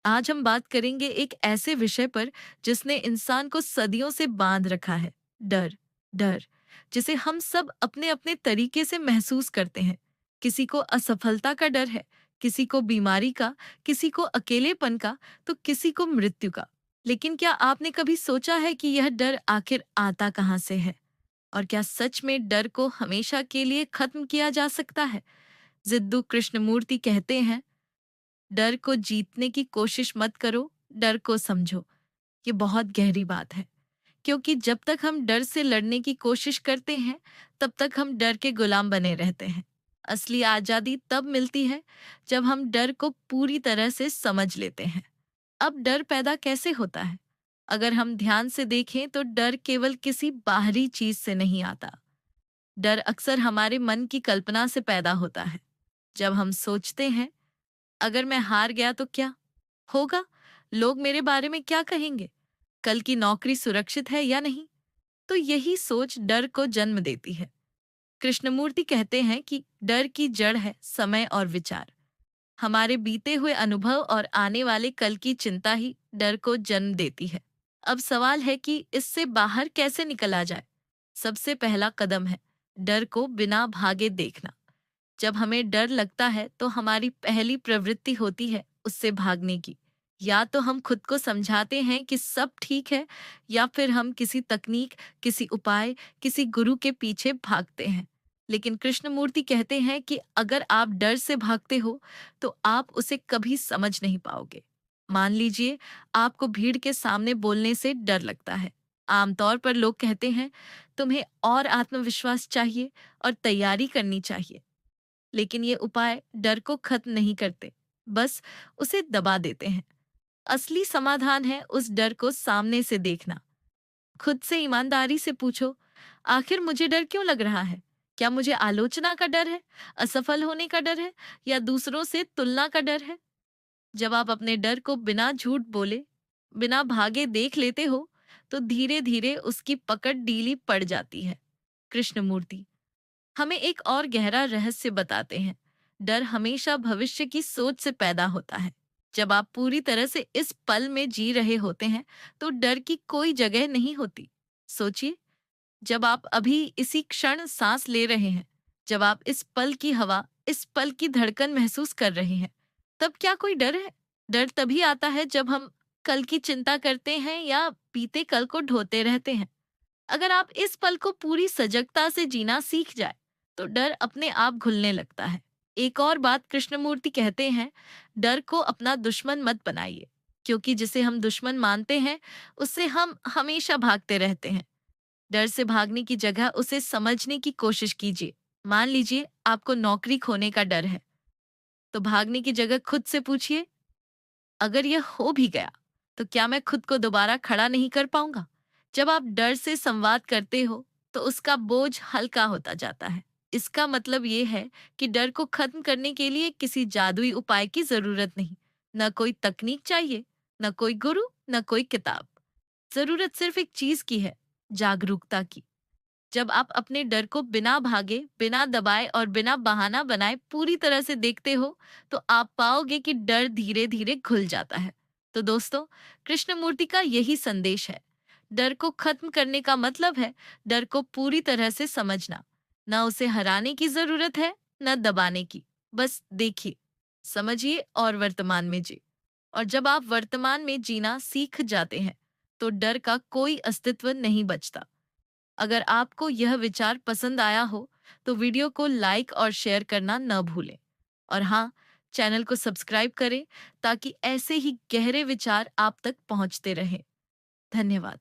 आज हम बात करेंगे एक ऐसे विषय पर जिसने इंसान को सदियों से बांध रखा है। डर। डर जिसे हम सब अपने अपने तरीके से महसूस करते हैं। किसी को असफलता का डर है, किसी को बीमारी का, किसी को अकेलेपन का, तो किसी को मृत्यु का। लेकिन क्या आपने कभी सोचा है कि यह डर आखिर आता कहाँ से है? और क्या सच में डर को हमेशा के लिए खत्म किया जा सकता है? जिद्दू कृष्णमूर्ति कहते हैं, डर को जीतने की कोशिश मत करो, डर को समझो। ये बहुत गहरी बात है, क्योंकि जब तक हम डर से लड़ने की कोशिश करते हैं, तब तक हम डर के गुलाम बने रहते हैं। असली आजादी तब मिलती है जब हम डर को पूरी तरह से समझ लेते हैं। अब डर पैदा कैसे होता है? अगर हम ध्यान से देखें तो डर केवल किसी बाहरी चीज से नहीं आता। डर अक्सर हमारे मन की कल्पना से पैदा होता है। जब हम सोचते हैं, अगर मैं हार गया तो क्या होगा? लोग मेरे बारे में क्या कहेंगे? कल की नौकरी सुरक्षित है या नहीं? तो यही सोच डर को जन्म देती है। कृष्णमूर्ति कहते हैं कि डर की जड़ है समय और विचार। हमारे बीते हुए अनुभव और आने वाले कल की चिंता ही डर को जन्म देती है। अब सवाल है कि इससे बाहर कैसे निकला जाए? सबसे पहला कदम है डर को बिना भागे देखना। जब हमें डर लगता है तो हमारी पहली प्रवृत्ति होती है उससे भागने की। या तो हम खुद को समझाते हैं कि सब ठीक है, या फिर हम किसी तकनीक, किसी उपाय, किसी गुरु के पीछे भागते हैं। लेकिन कृष्णमूर्ति कहते हैं कि अगर आप डर से भागते हो तो आप उसे कभी समझ नहीं पाओगे। मान लीजिए आपको भीड़ के सामने बोलने से डर लगता है। आमतौर पर लोग कहते हैं, तुम्हें और आत्मविश्वास चाहिए और तैयारी करनी चाहिए। लेकिन ये उपाय डर को खत्म नहीं करते, बस उसे दबा देते हैं। असली समाधान है उस डर को सामने से देखना। खुद से ईमानदारी से पूछो, आखिर मुझे डर क्यों लग रहा है? क्या मुझे आलोचना का डर है, असफल होने का डर है, या दूसरों से तुलना का डर है? जब आप अपने डर को बिना झूठ बोले, बिना भागे देख लेते हो, तो धीरे धीरे उसकी पकड़ ढीली पड़ जाती है। कृष्णमूर्ति हमें एक और गहरा रहस्य बताते हैं। डर हमेशा भविष्य की सोच से पैदा होता है। जब आप पूरी तरह से इस पल में जी रहे होते हैं, तो डर की कोई जगह नहीं होती। सोचिए, जब आप अभी इसी क्षण सांस ले रहे हैं, जब आप इस पल की हवा, इस पल की धड़कन महसूस कर रहे हैं, तब क्या कोई डर है? डर तभी आता है जब हम कल की चिंता करते हैं या बीते कल को ढोते रहते हैं। अगर आप इस पल को पूरी सजगता से जीना सीख जाए, तो डर अपने आप घुलने लगता है। एक और बात कृष्णमूर्ति कहते हैं, डर को अपना दुश्मन मत बनाइए, क्योंकि जिसे हम दुश्मन मानते हैं, उससे हम हमेशा भागते रहते हैं। डर से भागने की जगह उसे समझने की कोशिश कीजिए। मान लीजिए आपको नौकरी खोने का डर है, तो भागने की जगह खुद से पूछिए, अगर यह हो भी गया, तो क्या मैं खुद को दोबारा खड़ा नहीं कर पाऊंगा? जब आप डर से संवाद करते हो, तो उसका बोझ हल्का होता जाता है। इसका मतलब ये है कि डर को खत्म करने के लिए किसी जादुई उपाय की जरूरत नहीं। न कोई तकनीक चाहिए, न कोई गुरु, न कोई किताब। जरूरत सिर्फ एक चीज की है, जागरूकता की। जब आप अपने डर को बिना भागे, बिना दबाए और बिना बहाना बनाए पूरी तरह से देखते हो, तो आप पाओगे कि डर धीरे धीरे घुल जाता है। तो दोस्तों, कृष्णमूर्ति का यही संदेश है। डर को खत्म करने का मतलब है डर को पूरी तरह से समझना। न उसे हराने की जरूरत है, न दबाने की। बस देखिए, समझिए और वर्तमान में जी। और जब आप वर्तमान में जीना सीख जाते हैं, तो डर का कोई अस्तित्व नहीं बचता। अगर आपको यह विचार पसंद आया हो, तो वीडियो को लाइक और शेयर करना न भूलें। और हाँ, चैनल को सब्सक्राइब करें ताकि ऐसे ही गहरे विचार आप तक पहुंचते रहें। धन्यवाद।